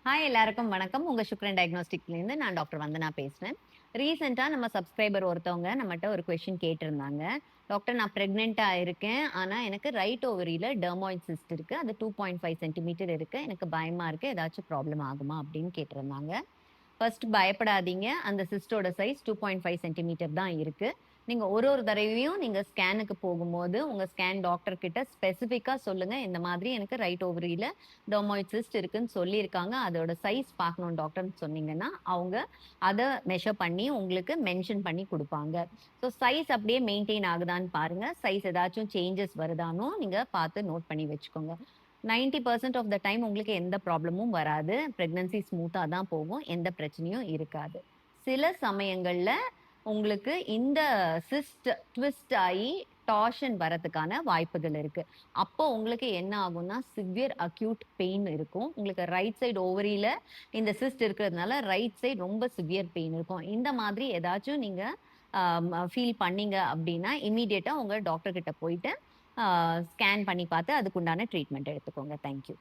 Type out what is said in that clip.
Hi எல்லாருக்கும் வணக்கம். உங்க சுக்ரன் டயக்னோஸ்டிக்லேருந்து நான் டாக்டர் வந்தனா பேசுறேன். ரீசெண்டா நம்ம சப்ஸ்கிரைபர் ஒருத்தவங்க நம்மட்ட ஒரு கொஸ்டின் கேட்டிருந்தாங்க. டாக்டர் நான் பிரெக்னென்ட்டா இருக்கேன். ஆனா எனக்கு ரைட் ஓவரியில டெர்மாய்ட் சிஸ்ட் இருக்கு. அது 2.5 சென்டிமீட்டர் இருக்கு. எனக்கு பயமா இருக்கு. ஏதாச்சும் ப்ராப்ளம் ஆகுமா? அப்படின்னு கேட்டிருந்தாங்க. ஃபர்ஸ்ட் பயப்படாதீங்க. அந்த சிஸ்டோட சைஸ் 2.5 சென்டிமீட்டர் தான் இருக்கு. நீங்க ஒரு ஒரு தடவையும் நீங்க ஸ்கேனுக்கு போகும்போது, உங்க ஸ்கேன் டாக்டர் கிட்ட ஸ்பெசிஃபிக்கா சொல்லுங்க. இந்த மாதிரி எனக்கு ரைட் ஓவரியில டெர்மாய்ட் சிஸ்ட் இருக்குன்னு சொல்லியிருக்காங்க. அதோட சைஸ் பார்க்கணும் டாக்டர்ன்னு சொன்னீங்கன்னா, அவங்க அத மெஷர் பண்ணி உங்களுக்கு மென்ஷன் பண்ணி குடுப்பாங்க. ஸோ சைஸ் அப்படியே மெயின்டெயின் ஆகுதான்னு பாருங்க. சைஸ் ஏதாச்சும் சேஞ்சஸ் வருதான்னும் நீங்க பார்த்து நோட் பண்ணி வச்சுக்கோங்க. 90% ஆஃப் த டைம் உங்களுக்கு எந்த ப்ராப்ளமும் வராது. பிரெக்னன்சி ஸ்மூத்தா தான் போகும். எந்த பிரச்சனையும் இருக்காது. சில சமயங்கள்ல உங்களுக்கு இந்த சிஸ்ட் ட்விஸ்ட் ஆயி டார்ஷன் வரதுக்கான வாய்ப்புகள் இருக்கு. அப்போ உங்களுக்கு என்ன ஆகும்னா, சிவியர் அக்யூட் பெயின் இருக்கும். உங்களுக்கு ரைட் சைடு ஓவரியில இந்த சிஸ்ட் இருக்கிறதுனால ரைட் சைடு ரொம்ப சிவியர் பெயின் இருக்கும். இந்த மாதிரி ஏதாச்சும் நீங்க ஃபீல் பண்ணீங்க அப்படின்னா, இம்மீடியட்டா உங்க டாக்டர் கிட்ட போயிட்டு ஸ்கேன் பண்ணி பார்த்து அதுக்குண்டான ட்ரீட்மெண்ட் எடுத்துக்கோங்க. Thank you.